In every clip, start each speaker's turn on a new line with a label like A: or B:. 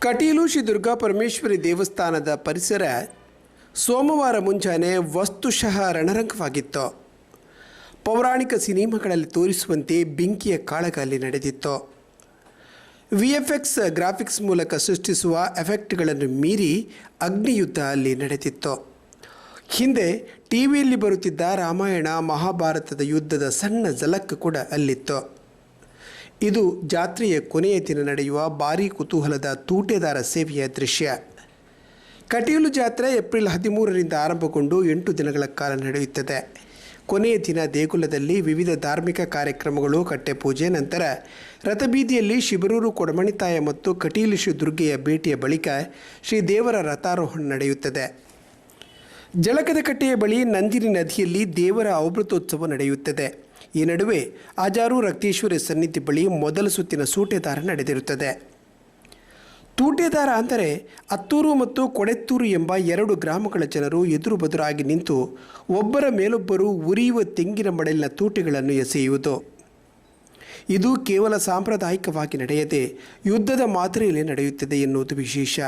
A: ಕಟೀಲು ಶ್ರೀ ದುರ್ಗಾ ಪರಮೇಶ್ವರಿ ದೇವಸ್ಥಾನದ ಪರಿಸರ ಸೋಮವಾರ ಮುಂಜಾನೆ ವಸ್ತುಶಃ ರಣರಂಗವಾಗಿತ್ತು. ಪೌರಾಣಿಕ ಸಿನಿಮಾಗಳಲ್ಲಿ ತೋರಿಸುವಂತೆ ಬೆಂಕಿಯ ಕಾಳಗ ಅಲ್ಲಿ ನಡೆದಿತ್ತು. ವಿಎಫ್ಎಕ್ಸ್ ಗ್ರಾಫಿಕ್ಸ್ ಮೂಲಕ ಸೃಷ್ಟಿಸುವ ಎಫೆಕ್ಟ್ಗಳನ್ನು ಮೀರಿ ಅಗ್ನಿಯುದ್ಧ ಅಲ್ಲಿ ನಡೆದಿತ್ತು. ಹಿಂದೆ ಟಿವಿಯಲ್ಲಿ ಬರುತ್ತಿದ್ದ ರಾಮಾಯಣ ಮಹಾಭಾರತದ ಯುದ್ಧದ ಸಣ್ಣ ಝಲಕ್ ಕೂಡ ಅಲ್ಲಿತ್ತು. ಇದು ಜಾತ್ರೆಯ ಕೊನೆಯ ದಿನ ನಡೆಯುವ ಭಾರೀ ಕುತೂಹಲದ ತೂಟೆದಾರ ಸೇವೆಯ ದೃಶ್ಯ. ಕಟೀಲು ಜಾತ್ರೆ ಏಪ್ರಿಲ್ 13ರಿಂದ ಆರಂಭಗೊಂಡು 8 ದಿನಗಳ ಕಾಲ ನಡೆಯುತ್ತದೆ. ಕೊನೆಯ ದಿನ ದೇಗುಲದಲ್ಲಿ ವಿವಿಧ ಧಾರ್ಮಿಕ ಕಾರ್ಯಕ್ರಮಗಳು, ಕಟ್ಟೆಪೂಜೆ, ನಂತರ ರಥಬೀದಿಯಲ್ಲಿ ಶಿಬರೂರು ಕೊಡಮಣಿತಾಯ ಮತ್ತು ಕಟೀಲು ಶ್ರೀ ದುರ್ಗೆಯ ಭೇಟಿಯ ಬಳಿಕ ಶ್ರೀದೇವರ ರಥಾರೋಹಣ ನಡೆಯುತ್ತದೆ. ಜಳಕದ ಕಟ್ಟೆಯ ಬಳಿ ನಂದಿನಿ ನದಿಯಲ್ಲಿ ದೇವರ ಅಮೃತೋತ್ಸವ ನಡೆಯುತ್ತದೆ. ಈ ನಡುವೆ ಆಜಾರು ರಕ್ತೇಶ್ವರಿ ಸನ್ನಿಧಿ ಬಳಿ ಮೊದಲ ಸುತ್ತಿನ ಸೂಟೆದಾರ ನಡೆದಿರುತ್ತದೆ. ತೂಟೆದಾರ ಅಂದರೆ ಅತ್ತೂರು ಮತ್ತು ಕೊಡೆತ್ತೂರು ಎಂಬ 2 ಗ್ರಾಮಗಳ ಜನರು ಎದುರು ಬದುರಾಗಿ ನಿಂತು ಒಬ್ಬರ ಮೇಲೊಬ್ಬರು ಉರಿಯುವ ತೆಂಗಿನ ಮಡಲಿನ ತೂಟೆಗಳನ್ನು ಎಸೆಯುವುದು. ಇದು ಕೇವಲ ಸಾಂಪ್ರದಾಯಿಕವಾಗಿ ನಡೆಯದೆ ಯುದ್ಧದ ಮಾದರಿಯಲ್ಲಿ ನಡೆಯುತ್ತದೆ ಎನ್ನುವುದು ವಿಶೇಷ.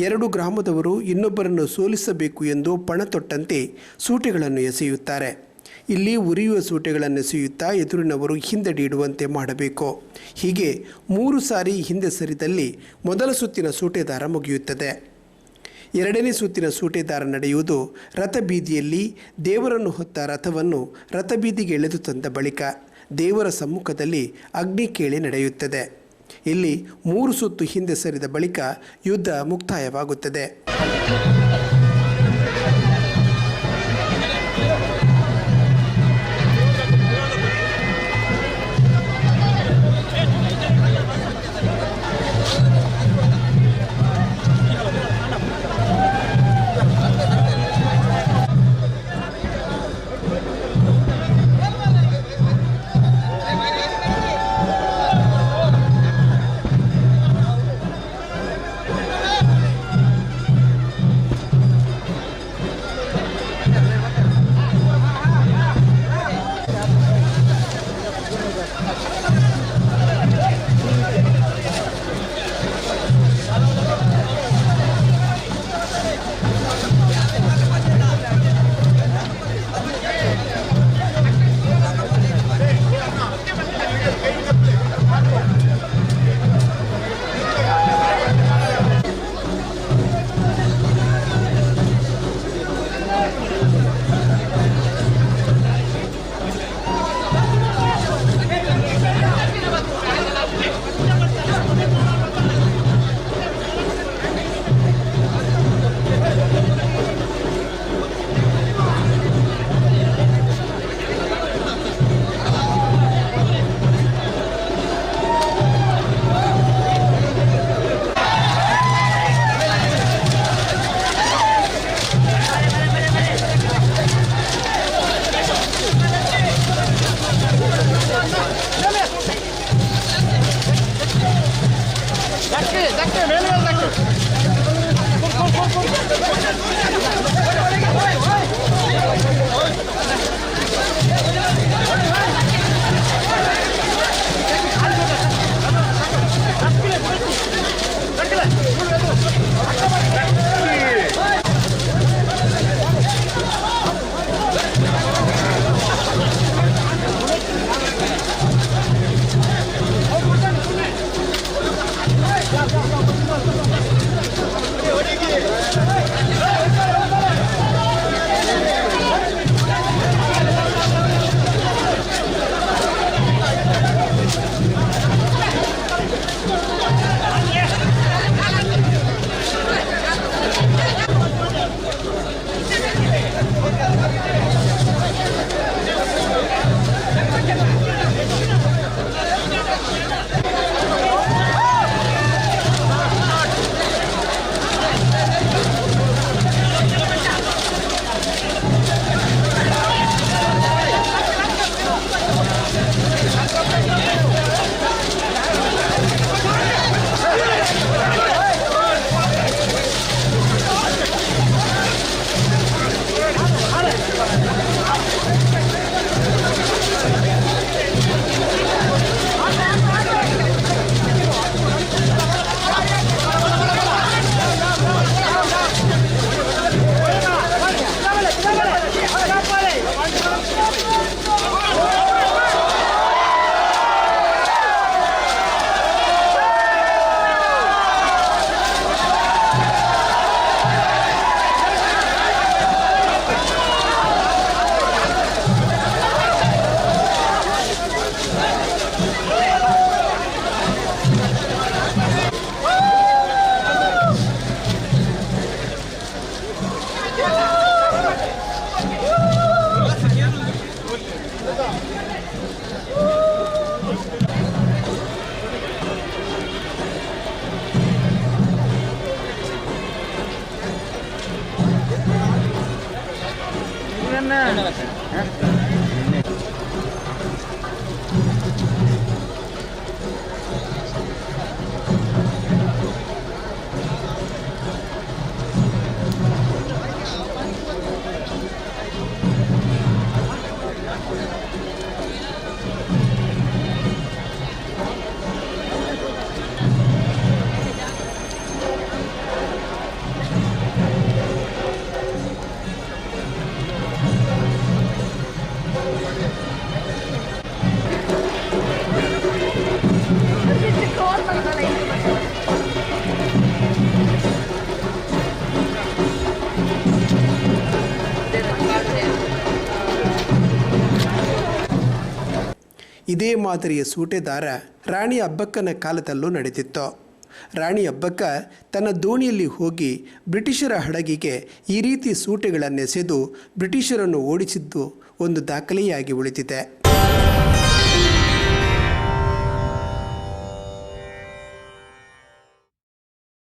A: 2 ಗ್ರಾಮದವರು ಇನ್ನೊಬ್ಬರನ್ನು ಸೋಲಿಸಬೇಕು ಎಂದು ಪಣ ತೊಟ್ಟಂತೆ ಸೂಟೆಗಳನ್ನು ಎಸೆಯುತ್ತಾರೆ. ಇಲ್ಲಿ ಉರಿಯುವ ಸೂಟೆಗಳನ್ನು ಎಸೆಯುತ್ತಾ ಎದುರಿನವರು ಹಿಂದಡಿಯಿಡುವಂತೆ ಮಾಡಬೇಕು. ಹೀಗೆ 3 ಸಾರಿ ಹಿಂದೆ ಸರಿದಲ್ಲಿ ಮೊದಲ ಸುತ್ತಿನ ಸೂಟೆದಾರ ಮುಗಿಯುತ್ತದೆ. 2ನೇ ಸುತ್ತಿನ ಸೂಟೆದಾರ ನಡೆಯುವುದು ರಥಬೀದಿಯಲ್ಲಿ. ದೇವರನ್ನು ಹೊತ್ತ ರಥವನ್ನು ರಥಬೀದಿಗೆ ಎಳೆದು ತಂದ ಬಳಿಕ ದೇವರ ಸಮ್ಮುಖದಲ್ಲಿ ಅಗ್ನಿ ಕೇಳಿ ನಡೆಯುತ್ತದೆ. ಇಲ್ಲಿ 3 ಸುತ್ತು ಹಿಂದೆ ಸರಿದ ಬಳಿಕ ಯುದ್ಧ ಮುಕ್ತಾಯವಾಗುತ್ತದೆ. ಇದೇ ಮಾದರಿಯ ಸೂಟೆದಾರ ರಾಣಿ ಅಬ್ಬಕ್ಕನ ಕಾಲದಲ್ಲೂ ನಡೆದಿತ್ತು. ರಾಣಿ ಅಬ್ಬಕ್ಕ ತನ್ನ ದೋಣಿಯಲ್ಲಿ ಹೋಗಿ ಬ್ರಿಟಿಷರ ಹಡಗಿಗೆ ಈ ರೀತಿ ಸೂಟೆಗಳನ್ನೆಸೆದು ಬ್ರಿಟಿಷರನ್ನು ಓಡಿಸಿದ್ದು ಒಂದು ದಾಖಲೆಯಾಗಿ ಉಳಿದಿದೆ.